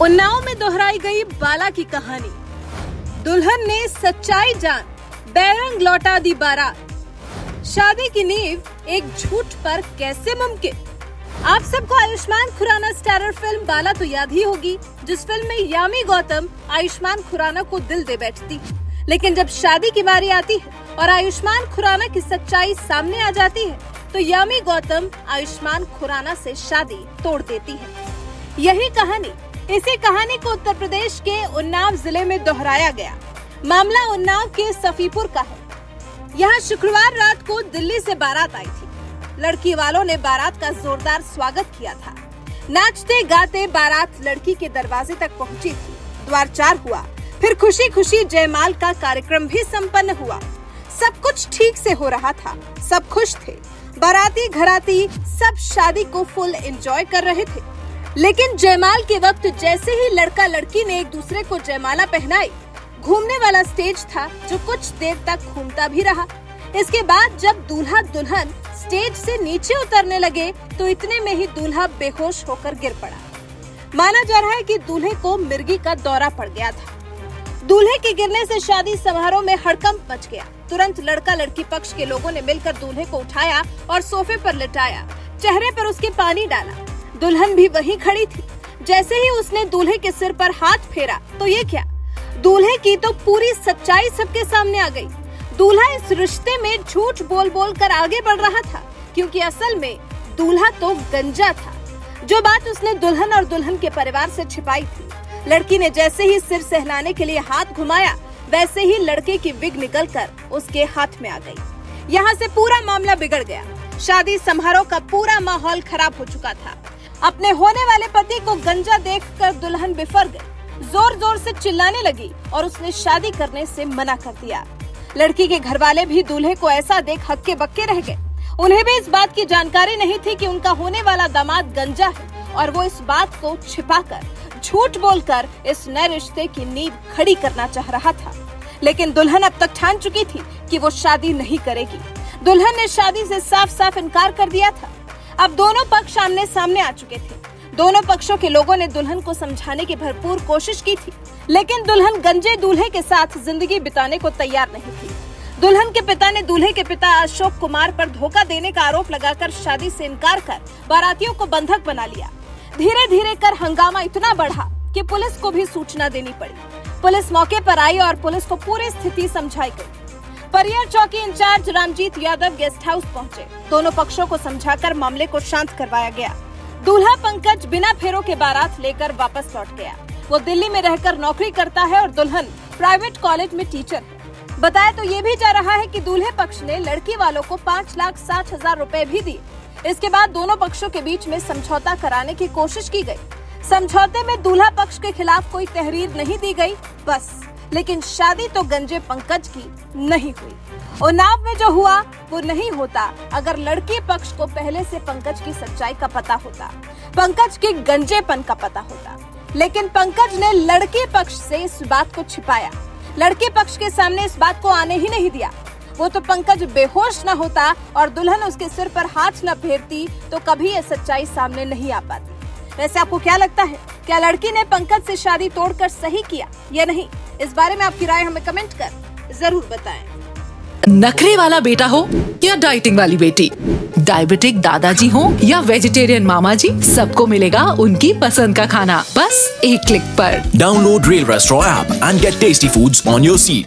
उन्नाव में दोहराई गई बाला की कहानी। दुल्हन ने सच्चाई जान बैरंग लौटा दी बारात। शादी की नींव एक झूठ पर कैसे मुमकिन। आप सबको आयुष्मान खुराना स्टारर फिल्म बाला तो याद ही होगी, जिस फिल्म में यामी गौतम आयुष्मान खुराना को दिल दे बैठती। लेकिन जब शादी की बारी आती है और आयुष्मान खुराना की सच्चाई सामने आ जाती है तो यामी गौतम आयुष्मान खुराना से शादी तोड़ देती है। यही कहानी, इसी कहानी को उत्तर प्रदेश के उन्नाव जिले में दोहराया गया। मामला उन्नाव के सफीपुर का है। यहाँ शुक्रवार रात को दिल्ली से बारात आई थी। लड़की वालों ने बारात का जोरदार स्वागत किया था। नाचते गाते बारात लड़की के दरवाजे तक पहुँची थी। द्वारचार हुआ, फिर खुशी खुशी जयमाल का कार्यक्रम भी संपन्न हुआ। सब कुछ ठीक से हो रहा था, सब खुश थे। बाराती घराती सब शादी को फुल एंजॉय कर रहे थे। लेकिन जयमाल के वक्त जैसे ही लड़का लड़की ने एक दूसरे को जयमाला पहनाई, घूमने वाला स्टेज था जो कुछ देर तक घूमता भी रहा। इसके बाद जब दूल्हा दुल्हन स्टेज से नीचे उतरने लगे तो इतने में ही दूल्हा बेहोश होकर गिर पड़ा। माना जा रहा है कि दूल्हे को मिर्गी का दौरा पड़ गया था। दूल्हे के गिरने से शादी समारोह में हड़कंप मच गया। तुरंत लड़का लड़की पक्ष के लोगों ने मिलकर दूल्हे को उठाया और सोफे पर लिटाया। चेहरे पर उसके पानी डाला। दुल्हन भी वहीं खड़ी थी। जैसे ही उसने दूल्हे के सिर पर हाथ फेरा तो ये क्या, दूल्हे की तो पूरी सच्चाई सबके सामने आ गई। दूल्हा इस रिश्ते में झूठ बोल बोल कर आगे बढ़ रहा था, क्योंकि असल में दूल्हा तो गंजा था। जो बात उसने दुल्हन और दुल्हन के परिवार से छिपाई थी। लड़की ने जैसे ही सिर सहलाने के लिए हाथ घुमाया, वैसे ही लड़के की विग निकलकर उसके हाथ में आ गई। यहाँ से पूरा मामला बिगड़ गया। शादी समारोह का पूरा माहौल खराब हो चुका था। अपने होने वाले पति को गंजा देखकर दुल्हन बिफर गई, जोर जोर से चिल्लाने लगी और उसने शादी करने से मना कर दिया। लड़की के घरवाले भी दूल्हे को ऐसा देख हक्के बक्के रह गए। उन्हें भी इस बात की जानकारी नहीं थी कि उनका होने वाला दामाद गंजा है और वो इस बात को छिपाकर, झूठ बोलकर इस नए रिश्ते की नींव खड़ी करना चाह रहा था। लेकिन दुल्हन अब तक ठान चुकी थी कि वो शादी नहीं करेगी। दुल्हन ने शादी से साफ साफ इनकार कर दिया था। अब दोनों पक्ष आमने सामने आ चुके थे। दोनों पक्षों के लोगों ने दुल्हन को समझाने की भरपूर कोशिश की थी, लेकिन दुल्हन गंजे दूल्हे के साथ जिंदगी बिताने को तैयार नहीं थी। दुल्हन के पिता ने दूल्हे के पिता अशोक कुमार पर धोखा देने का आरोप लगाकर शादी से इनकार कर बारातियों को बंधक बना लिया। धीरे धीरे कर हंगामा इतना बढ़ा कि पुलिस को भी सूचना देनी पड़ी। पुलिस मौके पर आई और पुलिस को पूरी स्थिति समझाई गई। परियर चौकी incharge Ramjit Yadav guest house पहुंचे। दोनों पक्षों को समझाकर मामले को शांत करवाया गया। दूल्हा पंकज बिना फेरों के बारात लेकर वापस लौट गया। वो दिल्ली में रहकर नौकरी करता है और दुल्हन प्राइवेट कॉलेज में टीचर है। बताया तो ये भी जा रहा है कि दूल्हे पक्ष ने लड़की वालों को 5,60,000 रुपए भी दिए। इसके बाद दोनों पक्षों के बीच में समझौता कराने की कोशिश की गई। समझौते में दूल्हा पक्ष के खिलाफ कोई तहरीर नहीं दी गई बस, लेकिन शादी तो गंजे पंकज की नहीं हुई। उन्नाव में जो हुआ वो नहीं होता अगर लड़की पक्ष को पहले से पंकज की सच्चाई का पता होता, पंकज के गंजेपन का पता होता। लेकिन पंकज ने लड़के पक्ष से इस बात को छिपाया। लड़के पक्ष के सामने इस बात को आने ही नहीं दिया। वो तो पंकज बेहोश न होता और दुल्हन उसके सिर पर हाथ न फेरती तो कभी ये सच्चाई सामने नहीं आ पाती। वैसे आपको क्या लगता है, क्या लड़की ने पंकज से शादी तोड़कर सही किया या नहीं? इस बारे में आपकी राय हमें कमेंट कर जरूर बताएं। नखरे वाला बेटा हो या डाइटिंग वाली बेटी, डायबिटिक दादाजी हो या वेजिटेरियन मामा जी, सबको मिलेगा उनकी पसंद का खाना बस एक क्लिक पर। Download Rail Restaurant app and get tasty foods on your seat.